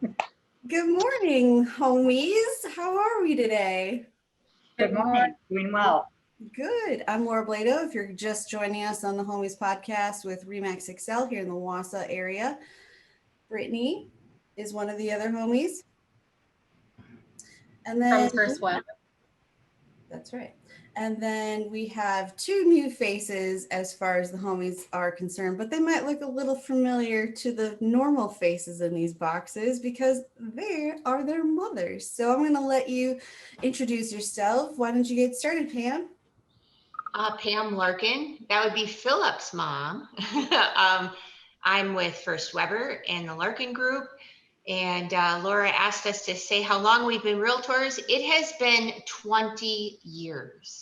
Good morning, homies. How are we today? Good morning. Doing well. Good. I'm Lora Bladow. If you're just joining us on the Homies podcast with Remax Excel here in the Wausau area, Brittany is one of the other homies. And then From First Web. That's right. And then we have two new faces as far as the homies are concerned, but they might look a little familiar to the normal faces in these boxes because they are their mothers. So I'm going to let you introduce yourself. Why don't you get started, Pam? Pam Larkin. That would be Philip's mom. I'm with First Weber and the Larkin Group. And Laura asked us to say how long we've been realtors. It has been 20 years.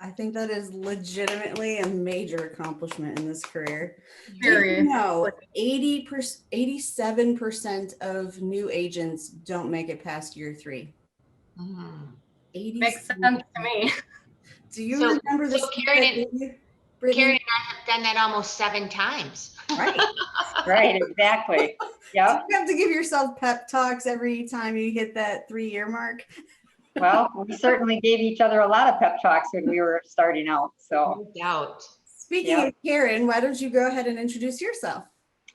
I think that is legitimately a major accomplishment in this career. Very. Did you know 87% of new agents don't make it past year 3? Mm. 87%. Makes sense to me. Do you remember this? Karen and I have done that almost 7 times. Right. Right, exactly. Yep. You have to give yourself pep talks every time you hit that 3-year mark. Well, we certainly gave each other a lot of pep talks when we were starting out. So, No doubt. Speaking of Karen, why don't you go ahead and introduce yourself?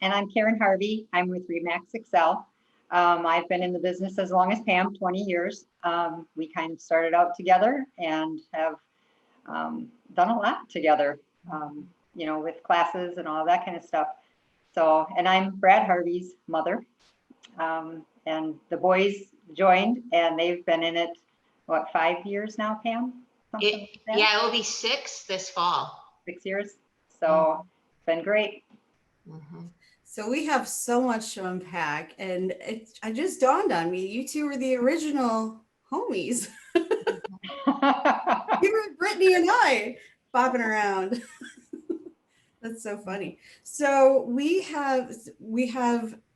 and I'm Karen Harvey. I'm with Remax Excel. I've been in the business as long as Pam, 20 years. We kind of started out together and have done a lot together, with classes and all that kind of stuff. So, and I'm Brad Harvey's mother. And the boys joined and they've been in it, 5 years now, Pam? Yeah, it'll be 6 this fall. 6 years. So it's been great. Mm-hmm. So we have so much to unpack, and it just dawned on me, you two were the original homies. You were Brittany and I bopping around. That's so funny. So we have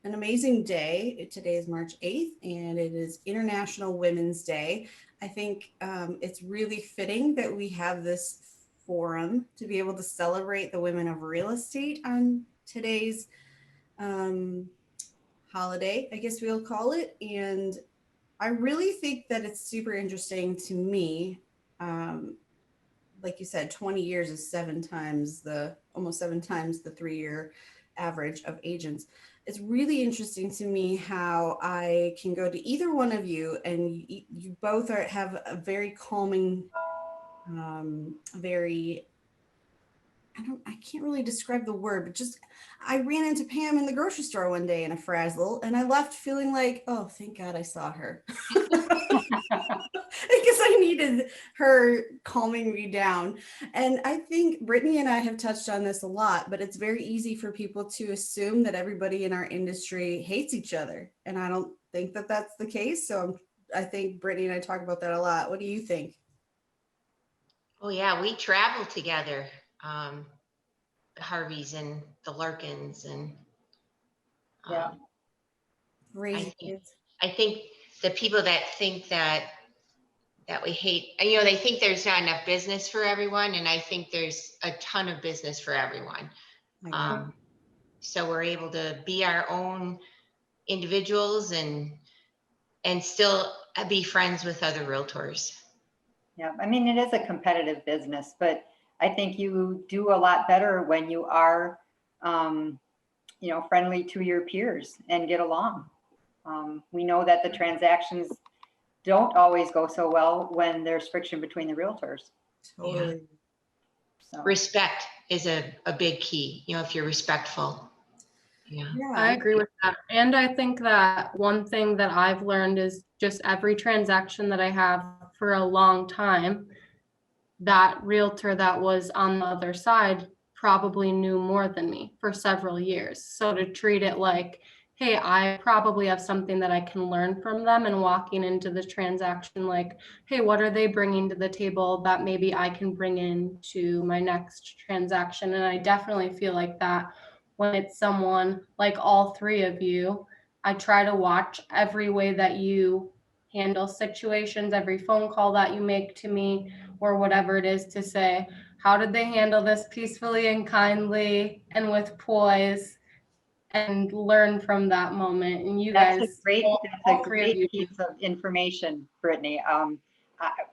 an amazing day. Today is March 8th, and it is International Women's Day. I think it's really fitting that we have this forum to be able to celebrate the women of real estate on today's holiday, I guess we'll call it. And I really think that it's super interesting to me. Like you said, 20 years is almost 7 times the 3-year average of agents. It's really interesting to me how I can go to either one of you and you both have a very calming, I can't really describe the word, but just I ran into Pam in the grocery store one day in a frazzle and I left feeling like, oh, thank God I saw her. Because I needed her calming me down. And I think Brittany and I have touched on this a lot, but it's very easy for people to assume that everybody in our industry hates each other. And I don't think that that's the case. So I think Brittany and I talk about that a lot. What do you think? Oh yeah, we travel together. The Harveys and the Larkins and Great. I think the people that think that we hate, they think there's not enough business for everyone, and I think there's a ton of business for everyone. So we're able to be our own individuals and still be friends with other realtors. Yeah, I mean, it is a competitive business, but I think you do a lot better when you are, friendly to your peers and get along. We know that the transactions don't always go so well when there's friction between the realtors. Totally. So. Respect is a big key, if you're respectful. Yeah, I agree with that. And I think that one thing that I've learned is just every transaction that I have for a long time, that realtor that was on the other side probably knew more than me for several years. So to treat it like, hey, I probably have something that I can learn from them, and walking into the transaction like, hey, what are they bringing to the table that maybe I can bring into my next transaction? And I definitely feel like that when it's someone like all three of you. I try to watch every way that you handle situations, every phone call that you make to me or whatever it is, to say, how did they handle this peacefully and kindly and with poise? and learn from that moment. And you That's guys, a great, all that's a three of great you, piece of information, Brittany.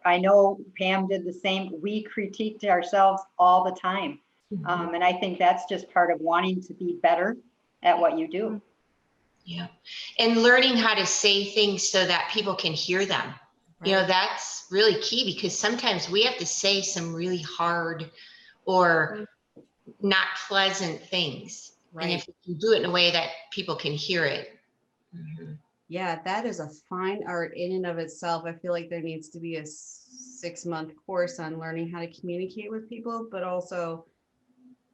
I know Pam did the same. We critiqued ourselves all the time. And I think that's just part of wanting to be better at what you do. Yeah. And learning how to say things so that people can hear them. You know, that's really key, because sometimes we have to say some really hard or not pleasant things. Right. And if you can do it in a way that people can hear it. Yeah, that is a fine art in and of itself. I feel like there needs to be a 6-month course on learning how to communicate with people, but also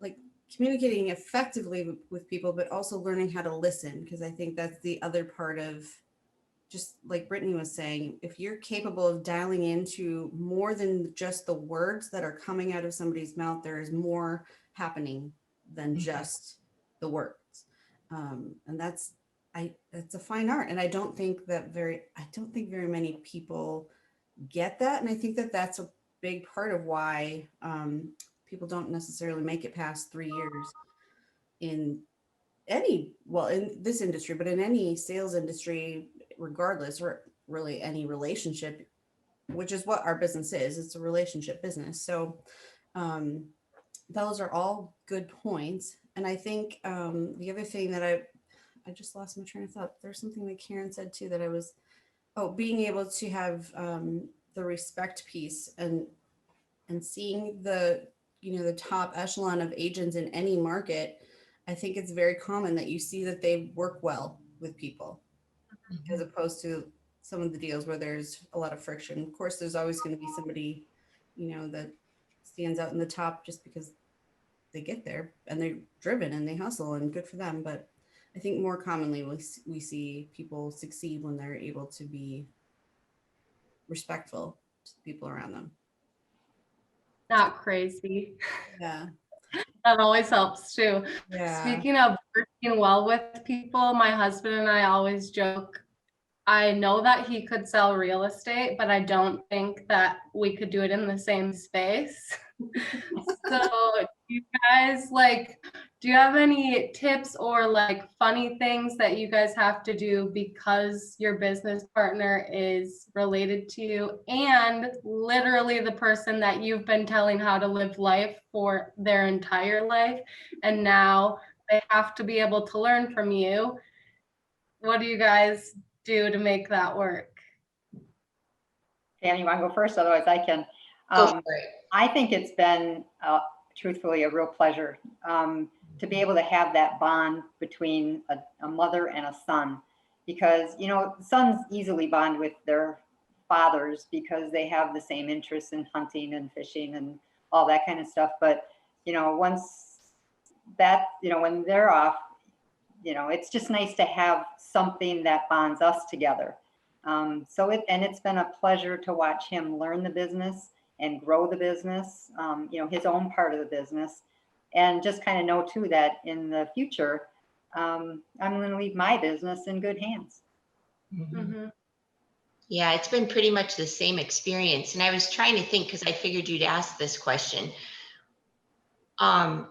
like communicating effectively with people, but also learning how to listen. Because I think that's the other part of, just like Brittany was saying, if you're capable of dialing into more than just the words that are coming out of somebody's mouth, there is more happening than just the words. And that's a fine art. And I don't think very many people get that. And I think that that's a big part of why people don't necessarily make it past 3 years in in this industry, but in any sales industry, regardless, or really any relationship, which is what our business is. It's a relationship business. So those are all good points. And I think the other thing that I just lost my train of thought. There's something that Karen said too, that being able to have the respect piece and seeing the top echelon of agents in any market. I think it's very common that you see that they work well with people, as opposed to some of the deals where there's a lot of friction. Of course, there's always going to be somebody, that stands out in the top just because they get there and they're driven and they hustle, and good for them. But I think more commonly we see people succeed when they're able to be respectful to the people around them. not crazy. Yeah. That always helps too. Yeah. Speaking of working well with people, my husband and I always joke, I know that he could sell real estate, but I don't think that we could do it in the same space. So you guys, do you have any tips or funny things that you guys have to do because your business partner is related to you and literally the person that you've been telling how to live life for their entire life, and now they have to be able to learn from you? What do you guys do to make that work? Pam, you want to go first? Otherwise I can. Go for it. I think it's been truthfully a real pleasure to be able to have that bond between a mother and a son, because sons easily bond with their fathers because they have the same interests in hunting and fishing and all that kind of stuff. But once that when they're off, it's just nice to have something that bonds us together. It's been a pleasure to watch him learn the business and grow the business, his own part of the business, and just kind of know too that in the future, I'm going to leave my business in good hands. Mm-hmm. Yeah, it's been pretty much the same experience. And I was trying to think, because I figured you'd ask this question. I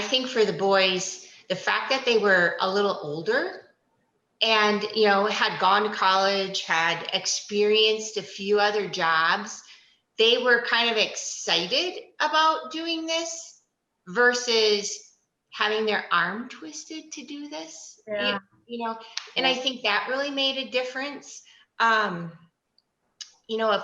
think for the boys, the fact that they were a little older and, had gone to college, had experienced a few other jobs, they were kind of excited about doing this versus having their arm twisted to do this. Yeah. And I think that really made a difference. Of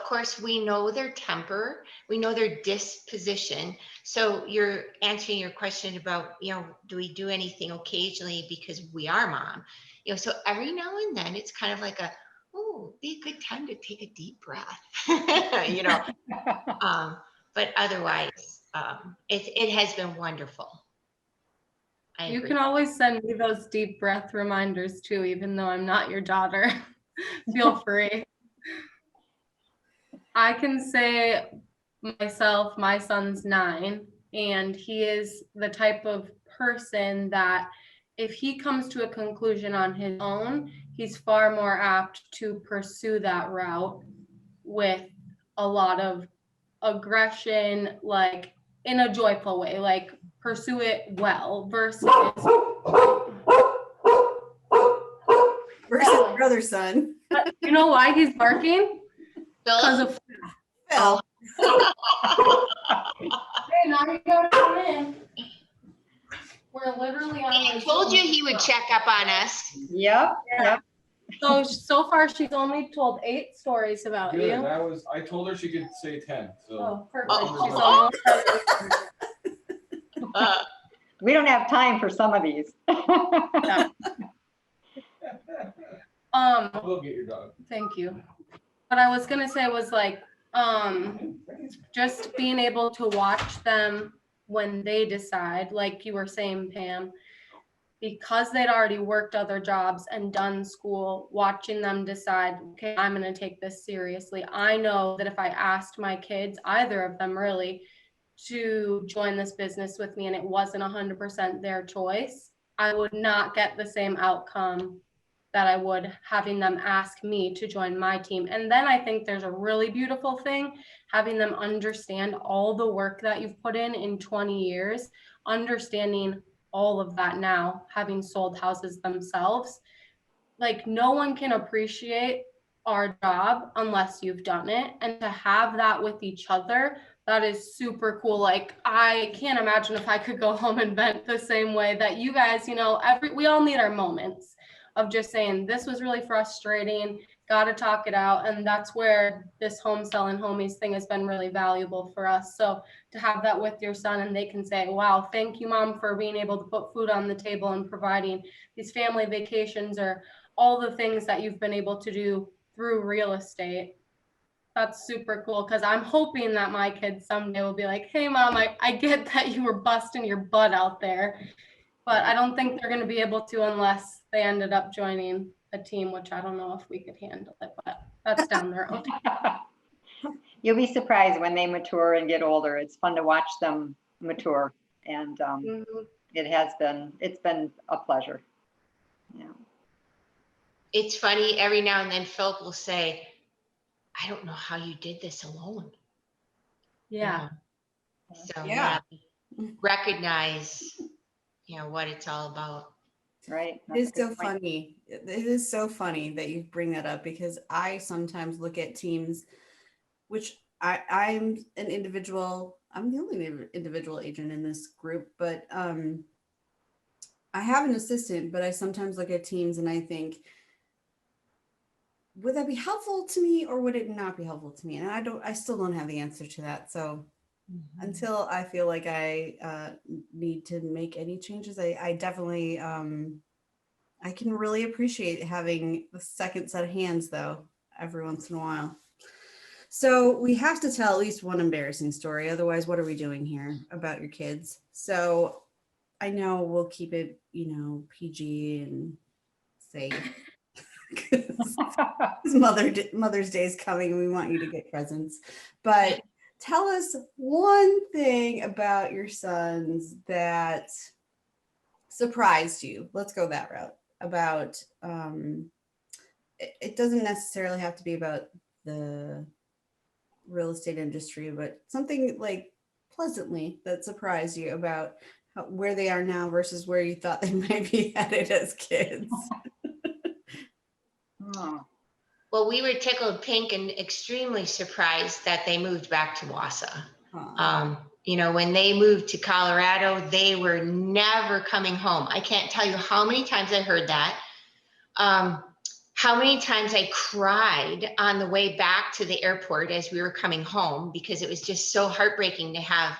course, we know their temper, we know their disposition. So you're answering your question about, do we do anything occasionally because we are mom? So every now and then it's kind of like be a good time to take a deep breath, but otherwise, it has been wonderful. You can always send me those deep breath reminders too, even though I'm not your daughter. Feel free. I can say myself, my son's 9, and he is the type of person that if he comes to a conclusion on his own, he's far more apt to pursue that route with a lot of aggression, in a joyful way, pursue it well, versus other son. You know why he's barking? Because Philip? of. Phil. Hey, now you gotta come in. We're literally on. I told you he would check up on us. Yep, Yeah. yep. So far, she's only told 8 stories about Good. you. I told her she could say 10. So Oh, perfect. Oh. She's almost. We don't have time for some of these. we'll get your dog. Thank you. What I was gonna say was like, just being able to watch them when they decide, like you were saying, Pam, because they'd already worked other jobs and done school, watching them decide, okay, I'm gonna take this seriously. I know that if I asked my kids, either of them really, to join this business with me and it wasn't 100% their choice, I would not get the same outcome that I would having them ask me to join my team. And then I think there's a really beautiful thing, having them understand all the work that you've put in 20 years, understanding all of that now, having sold houses themselves. Like, no one can appreciate our job unless you've done it. And to have that with each other, that is super cool. Like, I can't imagine if I could go home and vent the same way that you guys, we all need our moments of just saying, this was really frustrating, got to talk it out. And that's where this home selling homies thing has been really valuable for us. So to have that with your son and they can say, wow, thank you, Mom, for being able to put food on the table and providing these family vacations or all the things that you've been able to do through real estate. That's super cool, because I'm hoping that my kids someday will be like, hey, Mom, I get that you were busting your butt out there, but I don't think they're going to be able to unless they ended up joining a team, which I don't know if we could handle it, but that's down the road. You'll be surprised when they mature and get older. It's fun to watch them mature. And it's been a pleasure. Yeah. It's funny, every now and then Philip will say, I don't know how you did this alone. Yeah. So Yeah. recognize, what it's all about. Right. It is so funny. It is so funny that you bring that up, because I sometimes look at teams, which I'm an individual. I'm the only individual agent in this group, but I have an assistant, but I sometimes look at teams and I think, would that be helpful to me or would it not be helpful to me? And I still don't have the answer to that. So until I feel like I need to make any changes, I definitely, I can really appreciate having the second set of hands though, every once in a while. So we have to tell at least one embarrassing story. Otherwise, what are we doing here about your kids? So I know we'll keep it, PG and safe. Mother's Day is coming and we want you to get presents. But tell us one thing about your sons that surprised you. Let's go that route. About it doesn't necessarily have to be about the real estate industry, but something like pleasantly that surprised you about where they are now versus where you thought they might be headed as kids. Oh. Well, we were tickled pink and extremely surprised that they moved back to Wausau. When they moved to Colorado, they were never coming home. I can't tell you how many times I heard that. How many times I cried on the way back to the airport as we were coming home, because it was just so heartbreaking to have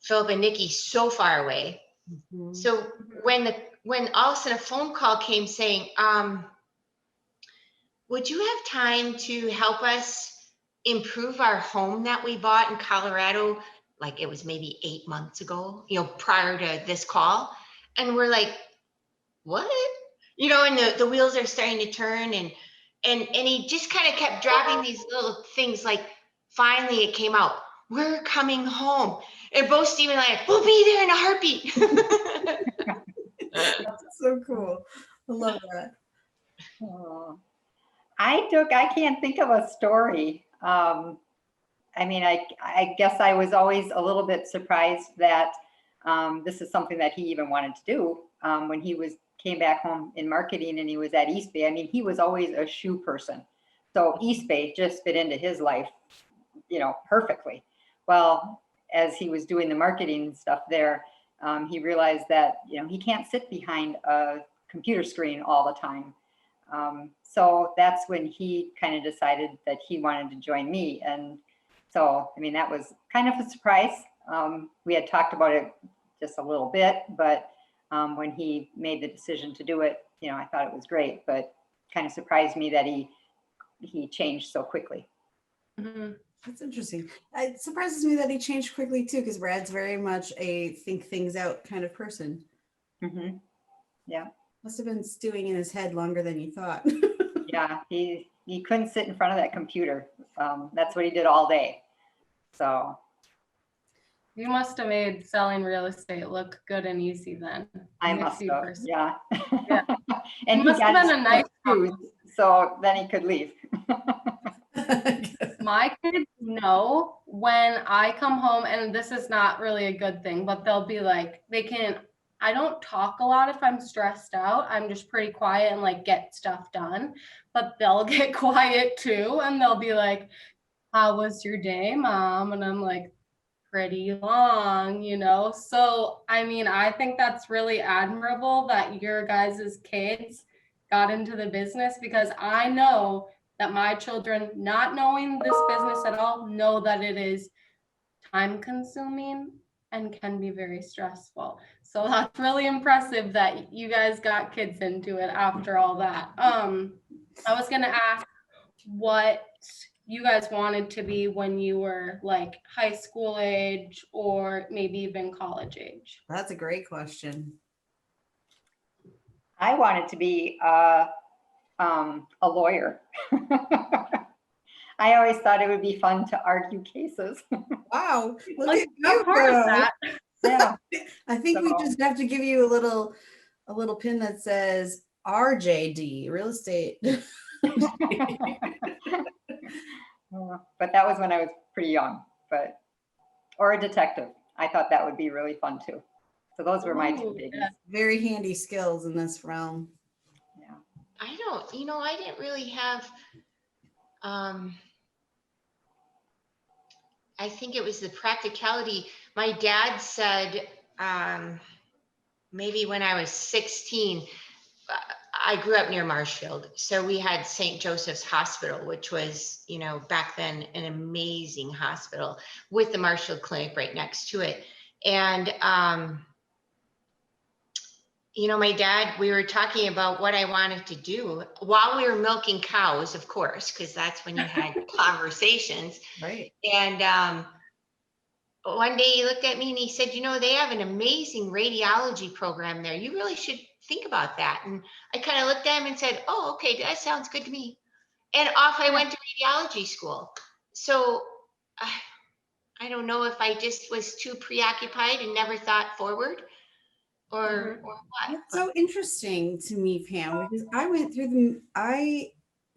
Philip and Nikki so far away. Mm-hmm. So when all of a sudden a phone call came saying, would you have time to help us improve our home that we bought in Colorado? Like, it was maybe 8 months ago, prior to this call. And we're like, what? And the wheels are starting to turn, and he just kind of kept dropping these little things. Like, finally it came out, we're coming home. And both Steve and I, we'll be there in a heartbeat. That's so cool. I love that. Oh. I can't think of a story. I guess I was always a little bit surprised that this is something that he even wanted to do. when he came back home in marketing and he was at East Bay. I mean, he was always a shoe person. So East Bay just fit into his life, perfectly. Well, as he was doing the marketing stuff there, he realized that, he can't sit behind a computer screen all the time. So that's when he kind of decided that he wanted to join me. And so, I mean, that was kind of a surprise. We had talked about it just a little bit, but when he made the decision to do it, I thought it was great, but kind of surprised me that he changed so quickly. Mhm. That's interesting. It surprises me that he changed quickly too, because Brad's very much a think things out kind of person. Mm-hmm. Yeah. Must have been stewing in his head longer than you thought. Yeah, he couldn't sit in front of that computer. That's what he did all day. So You must have made selling real estate look good and easy then. I If must you have, pers- yeah. Yeah. And It he must have got been a nice shoes, so then he could leave. My kids know when I come home, and this is not really a good thing, but they'll be like, I don't talk a lot if I'm stressed out. I'm just pretty quiet and like get stuff done, but they'll get quiet too. And they'll be like, how was your day, Mom? And I'm like, pretty long, So, I mean, I think that's really admirable that your guys' kids got into the business, because I know that my children, not knowing this business at all, know that it is time consuming and can be very stressful. So that's really impressive that you guys got kids into it after all that. I was gonna ask what you guys wanted to be when you were like high school age or maybe even college age. That's a great question. I wanted to be a lawyer. I always thought it would be fun to argue cases. Wow. Look Like, at I'm you part of go. that. Yeah. I think we So- just have to give you a little pin that says RJD, real estate. But that was when I was pretty young, or a detective. I thought that would be really fun too. So those were my two Ooh, biggies. yeah. Very handy skills in this realm. Yeah. I didn't really have, I think it was the practicality. My dad said, maybe when I was 16, I grew up near Marshfield. So we had St. Joseph's Hospital, which was, back then an amazing hospital with the Marshfield Clinic right next to it. And, my dad, we were talking about what I wanted to do while we were milking cows, of course, because that's when you had conversations. Right. And one day he looked at me and he said, they have an amazing radiology program there. You really should think about that. And I kind of looked at him and said, oh, okay, that sounds good to me. And off I went to radiology school. So I don't know if I just was too preoccupied and never thought forward or what. That's so interesting to me, Pam, because I went through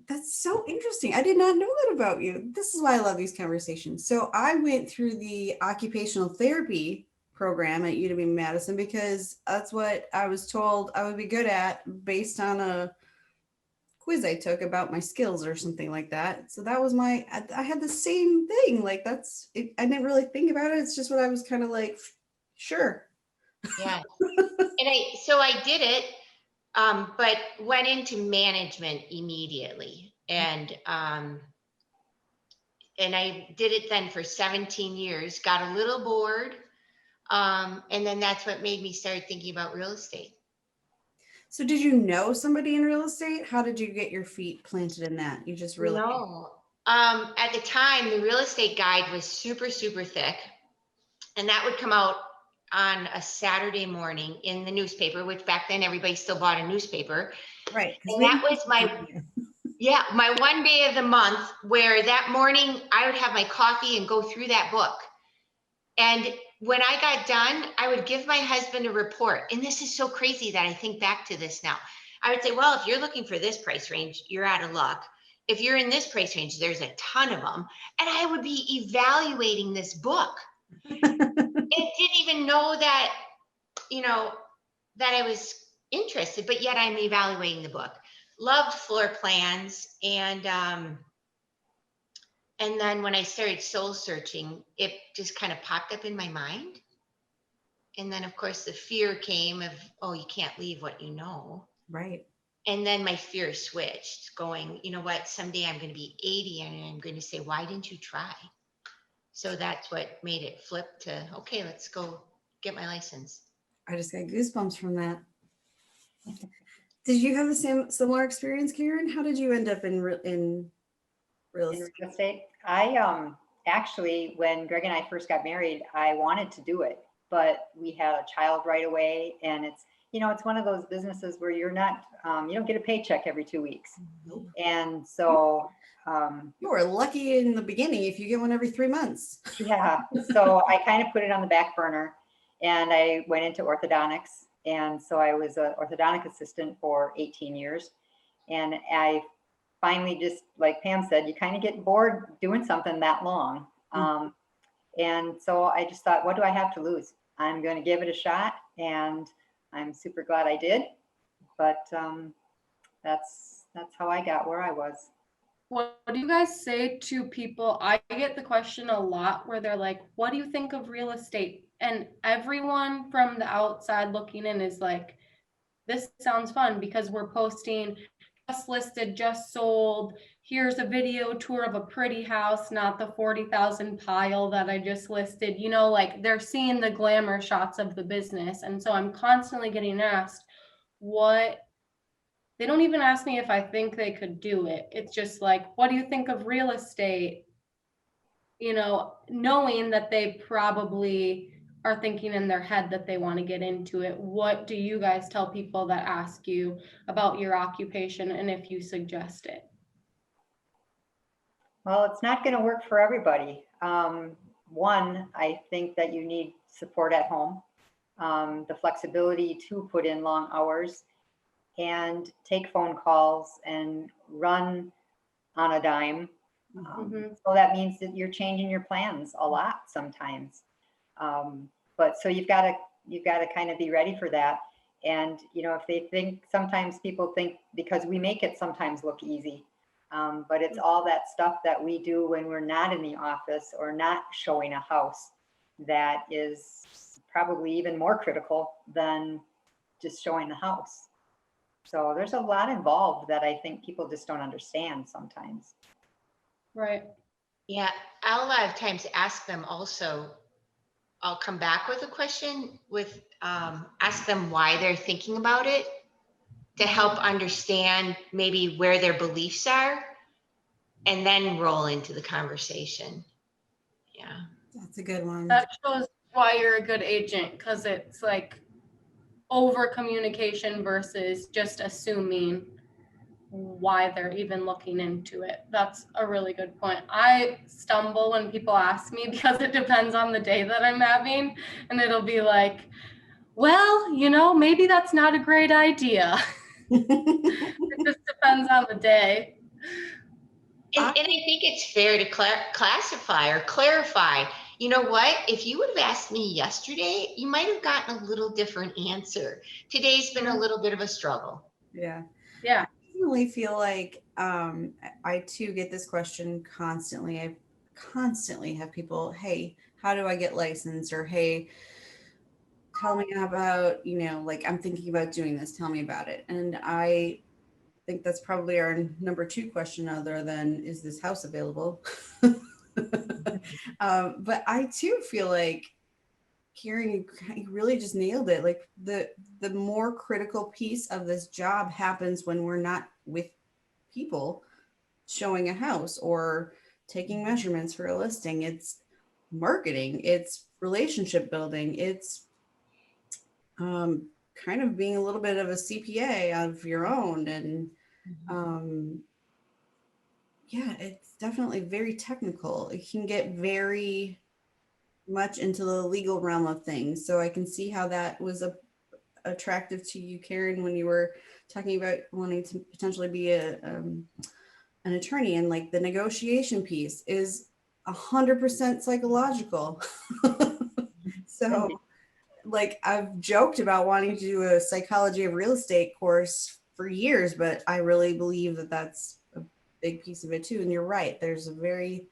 that's so interesting. I did not know that about you. This is why I love these conversations. So I went through the occupational therapy program at UW-Madison because that's what I was told I would be good at based on a quiz I took about my skills or something like that. So that was I had the same thing. Like I didn't really think about it. It's just what I was kind of like, sure. Yeah. And I did it, but went into management immediately. And I did it then for 17 years, got a little bored. And then that's what made me start thinking about real estate. So did you know somebody in real estate? How did you get your feet planted in that? You just really No. At the time, the real estate guide was super, super thick. And that would come out on a Saturday morning in the newspaper, which back then everybody still bought a newspaper. right. And that was my one day of the month where that morning I would have my coffee and go through that book. And when I got done, I would give my husband a report. And this is so crazy that I think back to this now. I would say, well, if you're looking for this price range, you're out of luck. If you're in this price range, there's a ton of them. And I would be evaluating this book. And didn't even know that, that I was interested, but yet I'm evaluating the book. Loved floor plans. And then when I started soul searching, it just kind of popped up in my mind. And then of course the fear came of, oh, you can't leave what you know. Right. And then my fear switched, going, you know what, someday I'm going to be 80 and I'm going to say, why didn't you try? So that's what made it flip to, okay, let's go get my license. I just got goosebumps from that. Did you have the similar experience, Karen? How did you end up in real In estate? real estate, I actually, when Greg and I first got married, I wanted to do it, but we had a child right away, and it's, you know, it's one of those businesses where you're not, you don't get a paycheck every 2 weeks, Nope. and so You were lucky in the beginning if you get one every 3 months. yeah, so I kind of put it on the back burner, and I went into orthodontics, and so I was an orthodontic assistant for 18 years, and I finally, just like Pam said, you kind of get bored doing something that long. And so I just thought, what do I have to lose? I'm going to give it a shot, and I'm super glad I did. But that's how I got where I was. What do you guys say to people? I get the question a lot where they're like, what do you think of real estate? And everyone from the outside looking in is like, this sounds fun because we're posting just listed, just sold. Here's a video tour of a pretty house, not the 40,000 pile that I just listed. You know, like they're seeing the glamour shots of the business. And so I'm constantly getting asked what, they don't even ask me if I think they could do it. It's just like, what do you think of real estate? You know, knowing that they probably are thinking in their head that they want to get into it. What do you guys tell people that ask you about your occupation and if you suggest it? Well, it's not going to work for everybody. One, I think that you need support at home, the flexibility to put in long hours and take phone calls and run on a dime. So that means that you're changing your plans a lot sometimes. But so you've got to kind of be ready for that. And, you know, if they think, sometimes people think because we make it sometimes look easy, but it's all that stuff that we do when we're not in the office or not showing a house that is probably even more critical than just showing the house. So there's a lot involved that I think people just don't understand sometimes. Right. Yeah, I'll a lot of times ask them also, I'll come back with a question with, ask them why they're thinking about it to help understand maybe where their beliefs are and then roll into the conversation. Yeah. That's a good one. That shows why you're a good agent, because it's like over communication versus just assuming why they're even looking into it. That's a really good point. I stumble when people ask me because it depends on the day that I'm having, and it'll be like, well, you know, maybe that's not a great idea. It just depends on the day. And I think it's fair to classify or clarify, you know what, if you would have asked me yesterday, you might have gotten a little different answer. Today's been a little bit of a struggle. Yeah. Yeah. I definitely feel like I too get this question constantly. I constantly have people, hey, how do I get licensed? Or hey, tell me about, you know, like I'm thinking about doing this, tell me about it. And I think that's probably our number 2 question, other than is this house available? But I too feel like, Karen, you really just nailed it. Like the more critical piece of this job happens when we're not with people showing a house or taking measurements for a listing. It's marketing, it's relationship building, it's kind of being a little bit of a CPA of your own. And yeah, it's definitely very technical. It can get very much into the legal realm of things. So I can see how that was attractive to you, Karen, when you were talking about wanting to potentially be an attorney. And like the negotiation piece is 100% psychological. So like I've joked about wanting to do a psychology of real estate course for years, but I really believe that that's a big piece of it too. And you're right. There's a very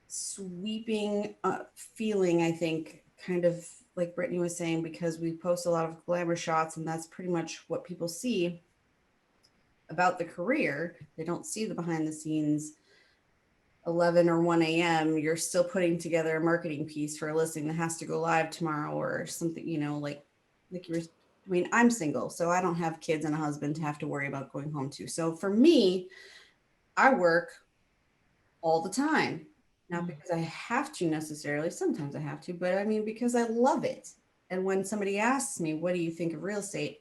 sweeping feeling, I think, kind of like Brittany was saying, because we post a lot of glamour shots and that's pretty much what people see about the career. They don't see the behind the scenes 11 or 1 a.m. You're still putting together a marketing piece for a listing that has to go live tomorrow or something, you know, like you were, I mean, I'm single, so I don't have kids and a husband to have to worry about going home to. So for me, I work all the time. Not because I have to necessarily, sometimes I have to, but I mean, because I love it. And when somebody asks me, what do you think of real estate?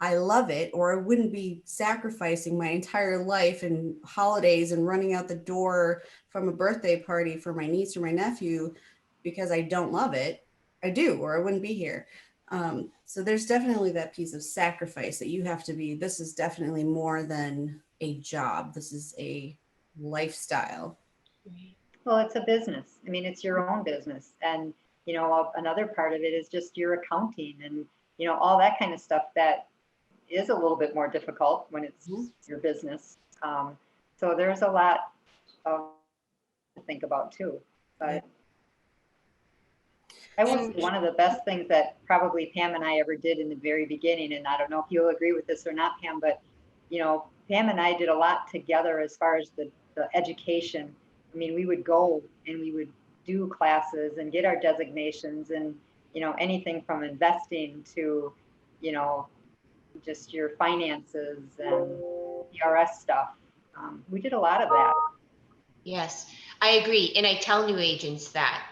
I love it, or I wouldn't be sacrificing my entire life and holidays and running out the door from a birthday party for my niece or my nephew because I don't love it. I do, or I wouldn't be here. So there's definitely that piece of sacrifice that you have to be. This is definitely more than a job. This is a lifestyle. Well, it's a business. I mean, it's your own business. And, you know, another part of it is just your accounting and, you know, all that kind of stuff that is a little bit more difficult when it's your business. So there's a lot to think about too. But I will say one of the best things that probably Pam and I ever did in the very beginning, and I don't know if you'll agree with this or not, Pam, but, you know, Pam and I did a lot together as far as the education. I mean, we would go and we would do classes and get our designations and, you know, anything from investing to, you know, just your finances and ERS stuff. We did a lot of that. Yes, I agree. And I tell new agents that,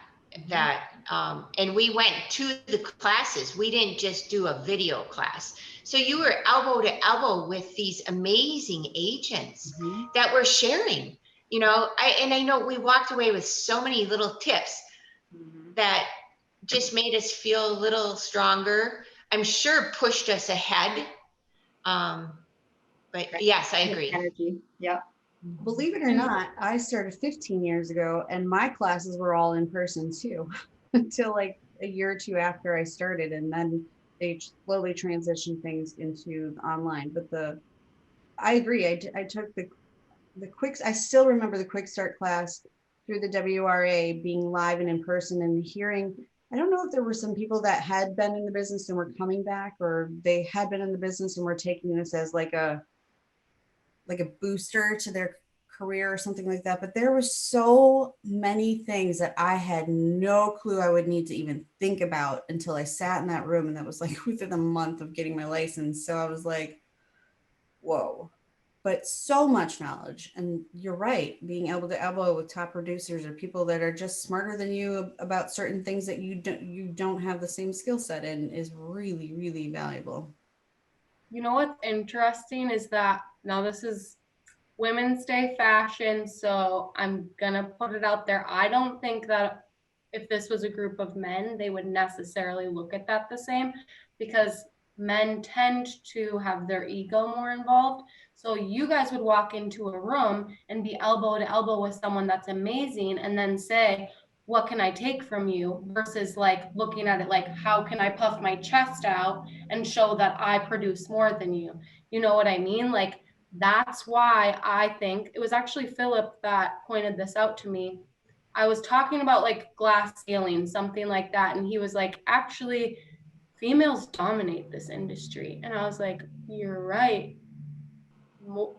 and we went to the classes. We didn't just do a video class. So you were elbow to elbow with these amazing agents that were sharing, you know, I know we walked away with so many little tips that just made us feel a little stronger. I'm sure pushed us ahead. But yes, I agree. Energy. Yep. Believe it or not, I started 15 years ago and my classes were all in person too, until like a year or two after I started. And then they slowly transitioned things into online. But I agree. I took the I still remember the quick start class through the WRA being live and in person and hearing, I don't know if there were some people that had been in the business and were coming back, or they had been in the business and were taking this as like a booster to their career or something like that. But there were so many things that I had no clue I would need to even think about until I sat in that room. And that was like within a month of getting my license. So I was like, whoa, but so much knowledge. And you're right, being able to elbow with top producers or people that are just smarter than you about certain things that you don't have the same skill set in is really, really valuable. You know what's interesting is that now this is Women's Day fashion, so I'm gonna put it out there. I don't think that if this was a group of men, they would necessarily look at that the same, because men tend to have their ego more involved. So you guys would walk into a room and be elbow to elbow with someone that's amazing and then say, what can I take from you? Versus like looking at it like, how can I puff my chest out and show that I produce more than you? You know what I mean? Like, that's why I think it was actually Philip that pointed this out to me. I was talking about like glass ceiling, something like that. And he was like, actually, females dominate this industry. And I was like, you're right.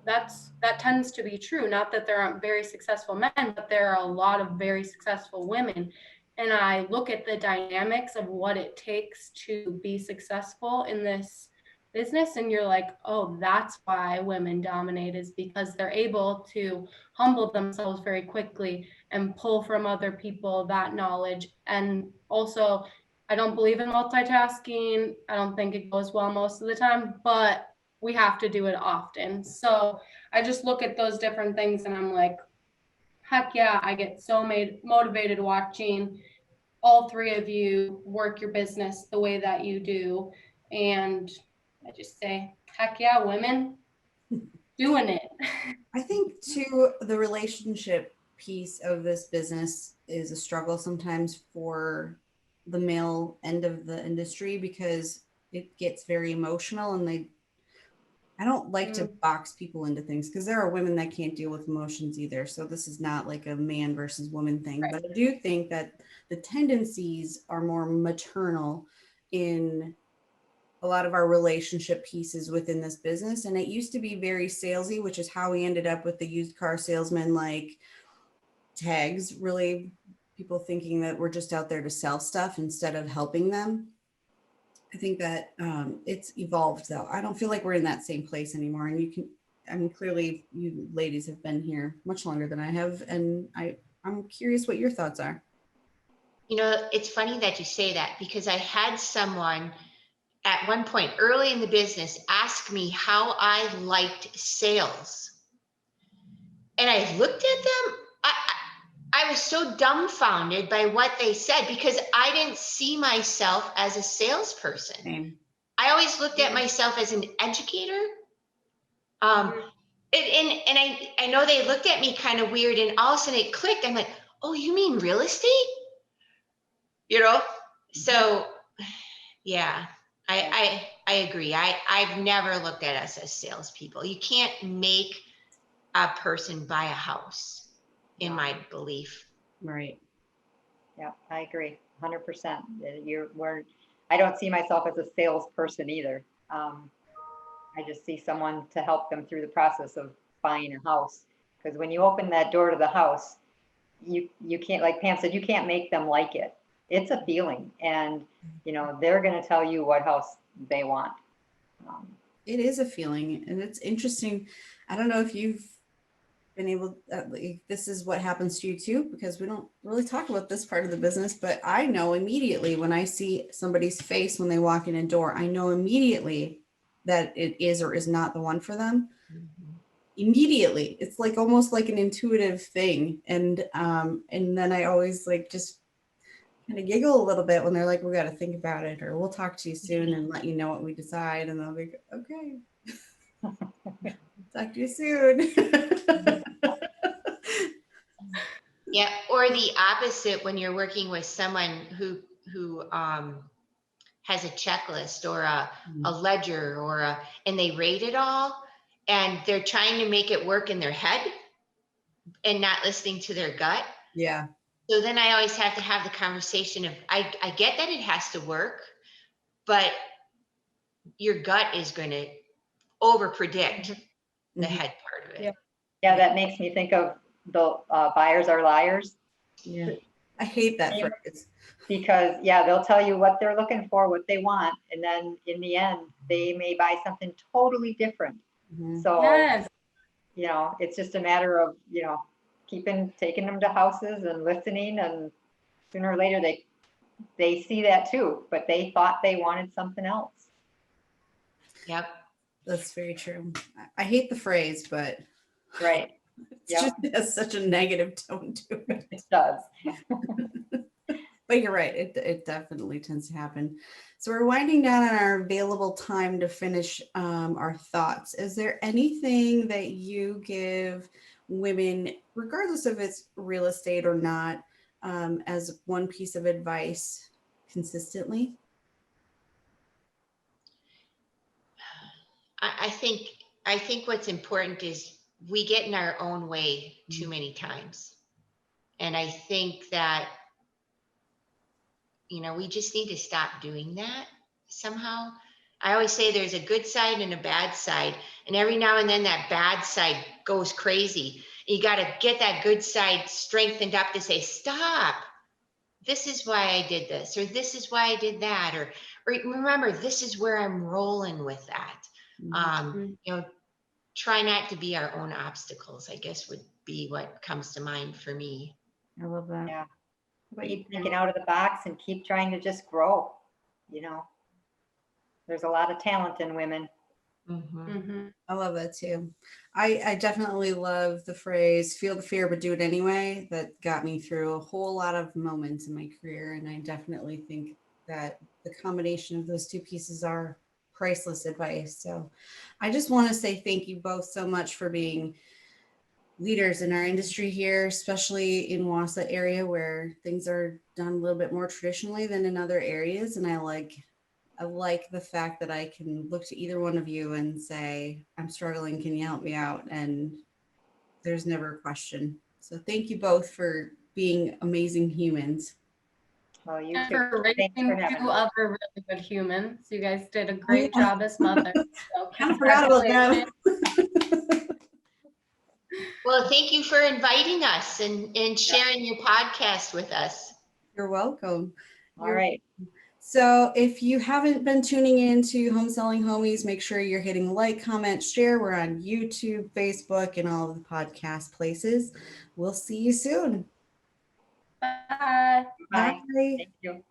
That tends to be true. Not that there aren't very successful men, but there are a lot of very successful women. And I look at the dynamics of what it takes to be successful in this business, and you're like, oh, that's why women dominate, is because they're able to humble themselves very quickly and pull from other people that knowledge. And also, I don't believe in multitasking. I don't think it goes well most of the time, but we have to do it often. So I just look at those different things and I'm like, heck yeah, I get so motivated watching all three of you work your business the way that you do. And I just say, heck yeah, women, doing it. I think too, the relationship piece of this business is a struggle sometimes for the male end of the industry because it gets very emotional and I don't like to box people into things because there are women that can't deal with emotions either. So this is not like a man versus woman thing, Right. but I do think that the tendencies are more maternal in a lot of our relationship pieces within this business. And it used to be very salesy, which is how we ended up with the used car salesman like tags, really people thinking that we're just out there to sell stuff instead of helping them. I think that it's evolved though. I don't feel like we're in that same place anymore. And you can, I mean, clearly you ladies have been here much longer than I have. And I'm curious what your thoughts are. You know, it's funny that you say that because I had someone at one point early in the business ask me how I liked sales. And I looked at them. I was so dumbfounded by what they said because I didn't see myself as a salesperson. Same. I always looked at myself as an educator. And I know they looked at me kind of weird, and all of a sudden it clicked. I'm like, oh, you mean real estate? You know? So yeah, I agree. I've never looked at us as salespeople. You can't make a person buy a house, in my belief. Right. Yeah, I agree, 100%. I don't see myself as a salesperson either. I just see someone to help them through the process of buying a house. Because when you open that door to the house, you can't, like Pam said, you can't make them like it. It's a feeling, and they're going to tell you what house they want. It is a feeling, and it's interesting. I don't know if you've been able, this is what happens to you too, because we don't really talk about this part of the business, but I know immediately when I see somebody's face when they walk in a door, I know immediately that it is or is not the one for them. Immediately. It's like almost like an intuitive thing. And then I always like just kind of giggle a little bit when they're like, we got to think about it, or we'll talk to you soon and let you know what we decide. And they'll be okay. Talk to you soon. Yeah, or the opposite when you're working with someone who has a checklist or a ledger and they rate it all and they're trying to make it work in their head and not listening to their gut. Yeah. So then I always have to have the conversation of, I get that it has to work, but your gut is going to over predict the head part of it. Yeah, that makes me think of the buyers are liars. Yeah. I hate that phrase. Because they'll tell you what they're looking for, what they want, and then in the end they may buy something totally different. So Yes. it's just a matter of taking them to houses and listening, and sooner or later they see that too, but they thought they wanted something else. Yep. That's very true. I hate the phrase, but Right. it just has such a negative tone to it. It does. But you're right. It definitely tends to happen. So we're winding down on our available time to finish our thoughts. Is there anything that you give women, regardless if it's real estate or not, as one piece of advice consistently? I think what's important is we get in our own way too many times. And I think that, we just need to stop doing that somehow. I always say there's a good side and a bad side. And every now and then that bad side goes crazy. You got to get that good side strengthened up to say, stop. This is why I did this, or this is why I did that. Or remember, this is where I'm rolling with that. Try not to be our own obstacles, I guess would be what comes to mind for me. I love that. Yeah. Keep thinking out of the box and keep trying to just grow. There's a lot of talent in women. I love that too. I definitely love the phrase, feel the fear, but do it anyway. That got me through a whole lot of moments in my career. And I definitely think that the combination of those two pieces are priceless advice. So I just want to say thank you both so much for being leaders in our industry here, especially in Wausau area where things are done a little bit more traditionally than in other areas. And I like the fact that I can look to either one of you and say, I'm struggling, can you help me out? And there's never a question. So thank you both for being amazing humans. Well, you And too. for Thanks raising for having two me. other really good humans. You guys did a great yeah. job as mothers. So I forgot about them. congratulations. Well, thank you for inviting us and sharing your podcast with us. You're welcome. All right. So if you haven't been tuning in to Home Selling Homies, make sure you're hitting like, comment, share. We're on YouTube, Facebook, and all of the podcast places. We'll see you soon. Bye. Bye. Bye. Thank you.